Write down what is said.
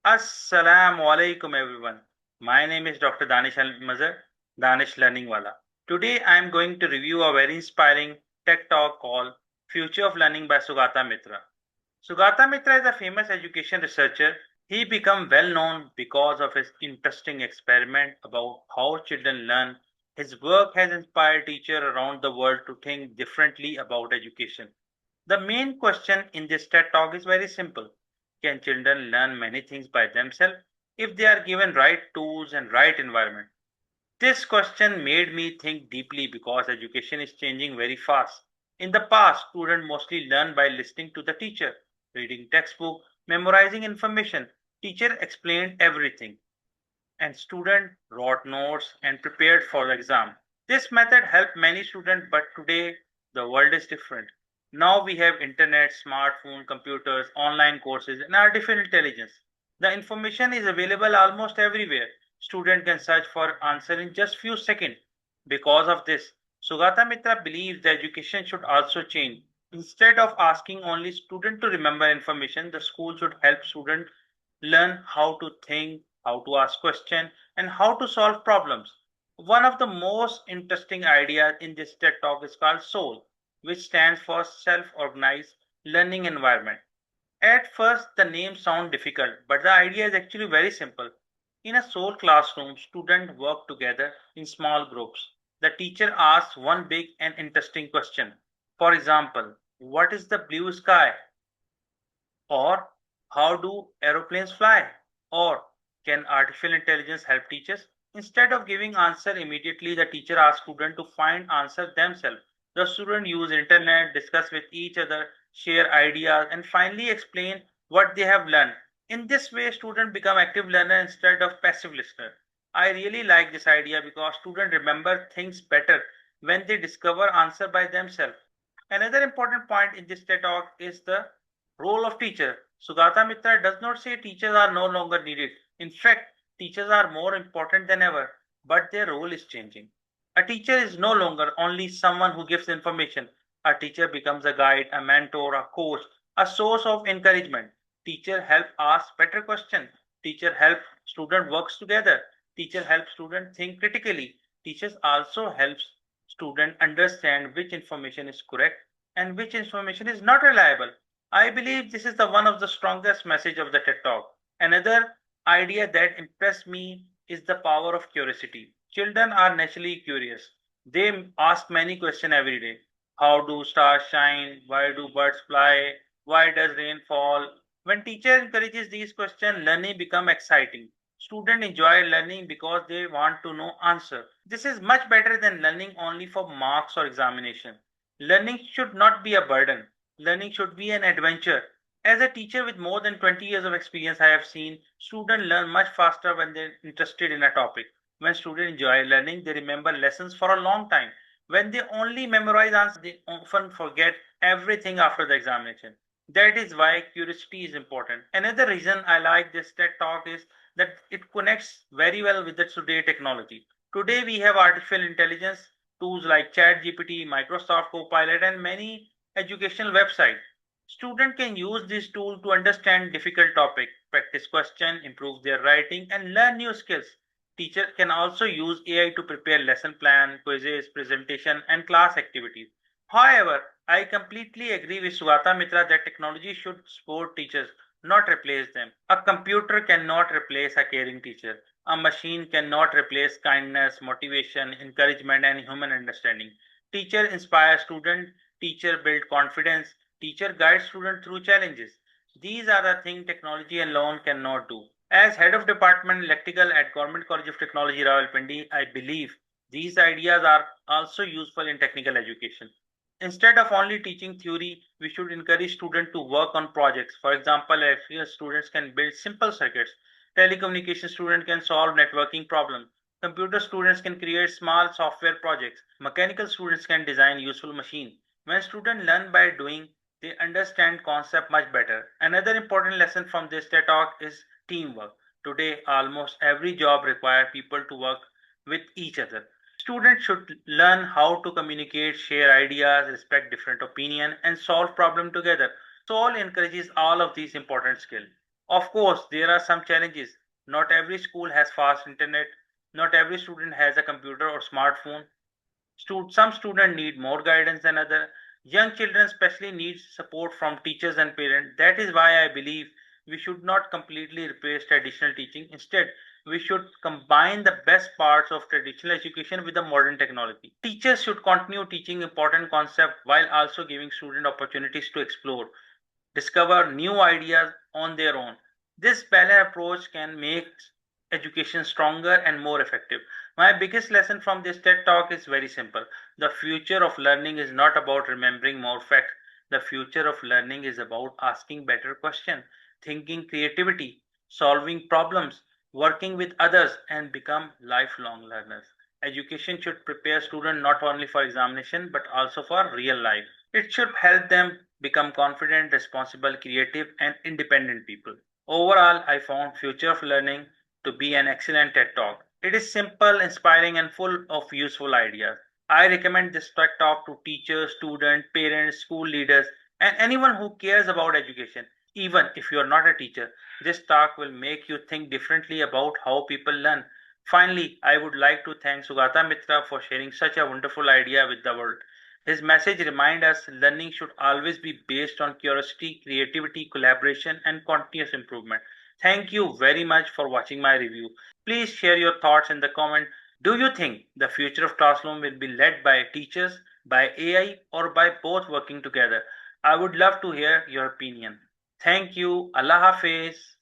Assalamu alaikum everyone. My name is Dr. Danish Mazhar, Danish Learning Wala. Today I am going to review a very inspiring TED Talk called Future of Learning by Sugata Mitra. Sugata Mitra is a famous education researcher. He became well known because of his interesting experiment about how children learn. His work has inspired teachers around the world to think differently about education. The main question in this TED Talk is very simple. Can children learn many things by themselves if they are given right tools and right environment? This question made me think deeply because education is changing very fast. In the past, students mostly learn by listening to the teacher, reading textbook, memorizing information. Teacher explained everything and student wrote notes and prepared for the exam. This method helped many students, but today the world is different. Now we have internet, smartphone, computers, online courses, and artificial intelligence. The information is available almost everywhere. Student can search for answer in just few seconds. Because of this, Sugata Mitra believes the education should also change. Instead of asking only student to remember information, the school should help student learn how to think, how to ask questions, and how to solve problems. One of the most interesting ideas in this TED Talk is called SOUL, which stands for Self Organized Learning Environment. At first, the name sounds difficult, but the idea is actually very simple. In a SOUL classroom, students work together in small groups. The teacher asks one big and interesting question. For example, what is the blue sky? Or how do aeroplanes fly? Or can artificial intelligence help teachers? Instead of giving answer immediately, the teacher asks students to find answer themselves. The students use internet, discuss with each other, share ideas, and finally explain what they have learned. In this way, students become active learners instead of passive listeners. I really like this idea because students remember things better when they discover answer by themselves. Another important point in this TED talk is the role of teacher. Sugata Mitra does not say teachers are no longer needed. In fact, teachers are more important than ever, but their role is changing. A teacher is no longer only someone who gives information. A teacher becomes a guide, a mentor, a coach, a source of encouragement. Teacher help ask better questions. Teacher help student works together. Teacher help student think critically. Teachers also helps student understand which information is correct and which information is not reliable. I believe this is the one of the strongest message of the TED Talk. Another idea that impressed me is the power of curiosity. Children are naturally curious. They ask many questions every day. How do stars shine? Why do birds fly? Why does rain fall? When teacher encourages these questions, learning become exciting. Students enjoy learning because they want to know answer. This is much better than learning only for marks or examination. Learning should not be a burden. Learning should be an adventure. As a teacher with more than 20 years of experience, I have seen students learn much faster when they're interested in a topic. When students enjoy learning, they remember lessons for a long time. When they only memorize answers, they often forget everything after the examination. That is why curiosity is important. Another reason I like this TED talk is that it connects very well with the today technology. Today we have artificial intelligence tools like ChatGPT, Microsoft Copilot, and many educational websites. Students can use this tool to understand difficult topics, practice questions, improve their writing, and learn new skills. Teachers can also use AI to prepare lesson plan, quizzes, presentation, and class activities. However, I completely agree with Sugata Mitra that technology should support teachers, not replace them. A computer cannot replace a caring teacher. A machine cannot replace kindness, motivation, encouragement, and human understanding. Teacher inspire student, teacher build confidence, teacher guide student through challenges. These are the things technology alone cannot do. As head of department electrical at Government College of Technology Rawalpindi, I believe these ideas are also useful in technical education. Instead of only teaching theory, we should encourage students to work on projects. For example, electrical students can build simple circuits. Telecommunication students can solve networking problems. Computer students can create small software projects. Mechanical students can design useful machines. When students learn by doing, they understand concept much better. Another important lesson from this TED talk is teamwork. Today, almost every job requires people to work with each other. Students should learn how to communicate, share ideas, respect different opinions, and solve problems together. Soul encourages all of these important skills. Of course, there are some challenges. Not every school has fast internet. Not every student has a computer or smartphone. Some students need more guidance than others. Young children especially need support from teachers and parents. That is why I believe we should not completely replace traditional teaching. Instead, we should combine the best parts of traditional education with the modern technology. Teachers should continue teaching important concepts while also giving students opportunities to explore, discover new ideas on their own. This balanced approach can make education stronger and more effective. My biggest lesson from this TED talk is very simple. The future of learning is not about remembering more facts. The future of learning is about asking better questions, thinking creativity, solving problems, working with others, and become lifelong learners. Education should prepare students not only for examination but also for real life. It should help them become confident, responsible, creative, and independent people. Overall, I found Future of Learning to be an excellent TED Talk. It is simple, inspiring, and full of useful ideas. I recommend this TED Talk to teachers, students, parents, school leaders, and anyone who cares about education. Even if you are not a teacher, this talk will make you think differently about how people learn. Finally, I would like to thank Sugata Mitra for sharing such a wonderful idea with the world. His message reminds us learning should always be based on curiosity, creativity, collaboration, and continuous improvement. Thank you very much for watching my review. Please share your thoughts in the comment. Do you think the future of classroom will be led by teachers, by AI, or by both working together? I would love to hear your opinion. Thank you. Allah Hafiz.